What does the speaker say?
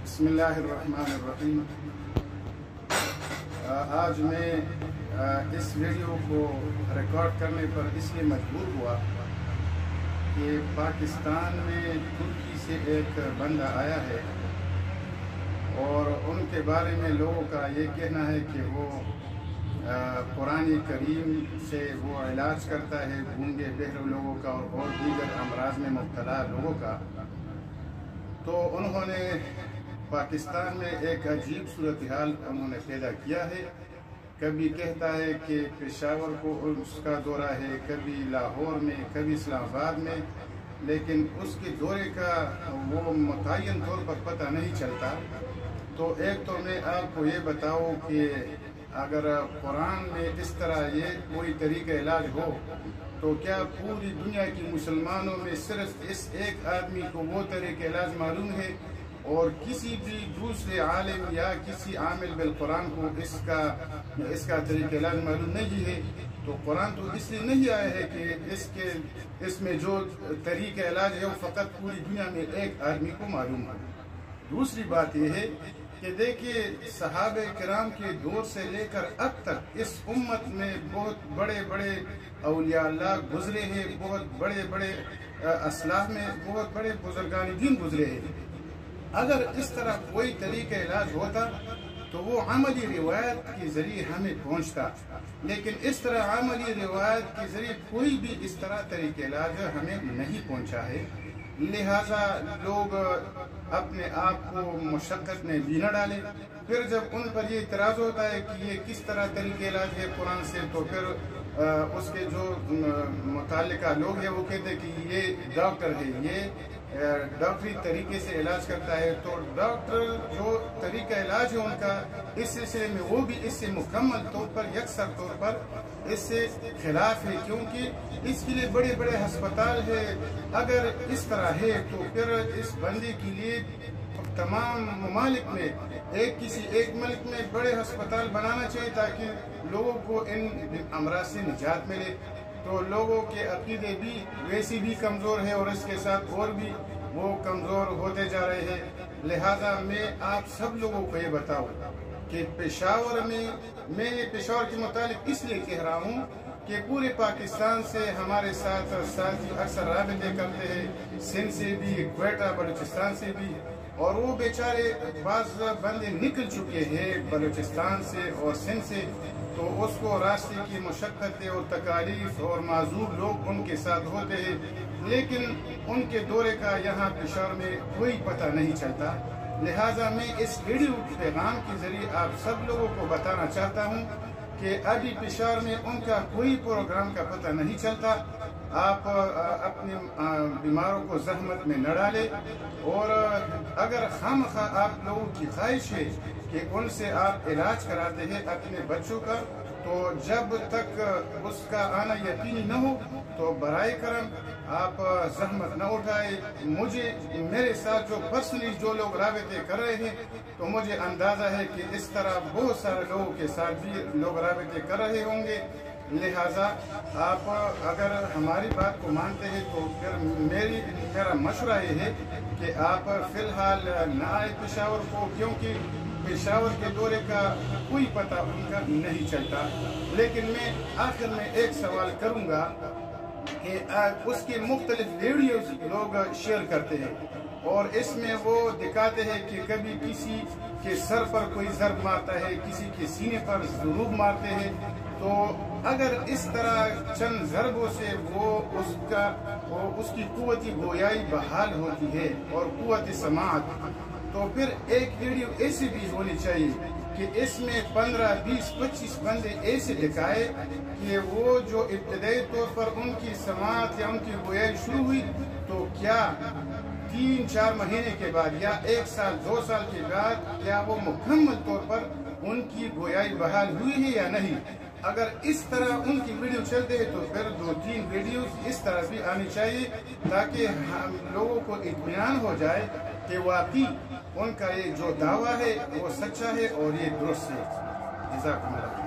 बिस्मिल्लाहिर्रहमानिर्रहीम। आज मैं इस वीडियो को रिकॉर्ड करने पर इसलिए मजबूर हुआ कि पाकिस्तान में तुर्की से एक बंदा आया है और उनके बारे में लोगों का ये कहना है कि वो कुरान करीम से वो इलाज करता है गूंगे बहरे लोगों का और दीगर अमराज में मुब्तला लोगों का। तो उन्होंने पाकिस्तान में एक अजीब सूरत हाल उन्होंने पैदा किया है। कभी कहता है कि पेशावर को उसका दौरा है, कभी लाहौर में, कभी इस्लामाबाद में, लेकिन उसके दौरे का वो मुतय्यन तौर पर पता नहीं चलता। तो एक तो मैं आपको ये बताऊं कि अगर कुरान में इस तरह ये कोई तरीक़ा इलाज हो तो क्या पूरी दुनिया के मुसलमानों में सिर्फ इस एक आदमी को वो तरीक़ा इलाज मालूम है और किसी भी दूसरे आलिम या किसी आमिल बिल कुरान को इसका तरीक़ा इलाज मालूम नहीं है? तो कुरान तो इसलिए नहीं आया है कि इसमें जो तरीक़ा इलाज है वो फ़कत पूरी दुनिया में एक आदमी को मालूम है। दूसरी बात यह है कि देखिए सहाबे किराम के दौर से लेकर अब तक इस उम्मत में बहुत बड़े बड़े औलिया अल्लाह गुजरे हैं, बहुत बड़े बड़े असलाफ में बहुत बड़े बुजुर्गान दीन गुजरे हैं। अगर इस तरह कोई तरीक़ा इलाज होता तो वो अमली रिवायत के ज़रिए हमें पहुँचता, लेकिन इस तरह अमली रिवायत के ज़रिए कोई भी इस तरह तरीक़ा इलाज हमें नहीं पहुँचा है। लिहाजा लोग अपने आप को मुशक्क़त में भी न डालें। फिर जब उन पर ये इतराज़ होता है कि ये किस तरह तरीक़ा इलाज है कुरान से, तो फिर उसके जो मुताल्लिका लोग हैं वो कहते हैं कि ये डॉक्टर है, ये डॉक्टरी तरीके से इलाज करता है। तो डॉक्टर जो तरीका इलाज है उनका इस सिलसिले में वो भी इससे मुकम्मल तौर पर यकसर तौर पर इससे खिलाफ है, क्योंकि इसके लिए बड़े बड़े हस्पताल है। अगर इस तरह है तो फिर इस बंदे के लिए तमाम ममालिक में किसी एक मुल्क में बड़े हस्पताल बनाना चाहिए ताकि लोगों को इन अमराज से निजात मिले। तो लोगों के अकीदे भी वैसे भी कमज़ोर है और इसके साथ और भी वो कमज़ोर होते जा रहे हैं। लिहाजा मैं आप सब लोगों को ये बताऊं कि पेशावर में मैं ये पेशावर के मुतालिक इसलिए कह रहा हूँ कि पूरे पाकिस्तान से हमारे साथ साथी अक्सर राबिते करते हैं, सिंध से भी, क्वेटा, बलूचिस्तान से भी, और वो बेचारे बाज़ बंदे निकल चुके हैं बलूचिस्तान से और सिंध से। तो उसको रास्ते की मुशक्क़तें और तकालीफ और माजूर लोग उनके साथ होते हैं, लेकिन उनके दौरे का यहाँ पेशावर में कोई पता नहीं चलता। लिहाजा मैं इस वीडियो पैगाम के ज़रिए आप सब लोगों को बताना चाहता हूँ कि अभी पेशावर में उनका कोई प्रोग्राम का पता नहीं चलता। आप अपने बीमारों को जहमत में न डालें, और अगर खामखा आप लोगों की ख्वाहिश है कि उनसे आप इलाज कराते हैं अपने बच्चों का, तो जब तक उसका आना यकीनी न हो तो बराए करम आप जहमत न उठाए। मेरे साथ जो पर्सनली जो लोग राबिते कर रहे हैं, तो मुझे अंदाज़ा है कि इस तरह बहुत सारे लोगों के साथ भी लोग राबिते कर रहे होंगे। लिहाजा आप अगर हमारी बात को मानते हैं तो फिर मेरा मशवरा ये है कि आप फ़िलहाल न आए पेशावर को, क्योंकि पेशावर के दौरे का कोई पता उनका नहीं चलता। लेकिन मैं आखिर में एक सवाल करूंगा कि उसके मुख्तलिफ वीडियोस लोग शेयर करते हैं और इसमें वो दिखाते हैं कि कभी किसी के सर पर कोई ज़रब मारता है, किसी के सीने पर ज़रूब मारते हैं। तो अगर इस तरह चंद ज़रबों से उसकी कुव्वती गोयाई बहाल होती है और कुव्वत समाअत, तो फिर एक वीडियो ऐसी भी होनी चाहिए कि इसमें 15, 20, 25 बंदे ऐसे दिखाए कि वो जो इब्तदाई तौर पर उनकी समाअत या उनकी गोयाई शुरू हुई, तो क्या 3-4 महीने के बाद या 1 साल 2 साल के बाद क्या वो मुकम्मल तौर पर उनकी गोयाई बहाल हुई है या नहीं। अगर इस तरह उनकी वीडियो चलते हैं तो फिर 2-3 वीडियो इस तरह भी आनी चाहिए ताकि हम लोगों को इत्मीनान हो जाए कि वाकई उनका ये जो दावा है वो सच्चा है और ये दुरुस्त है। जज़ाकुमुल्लाह।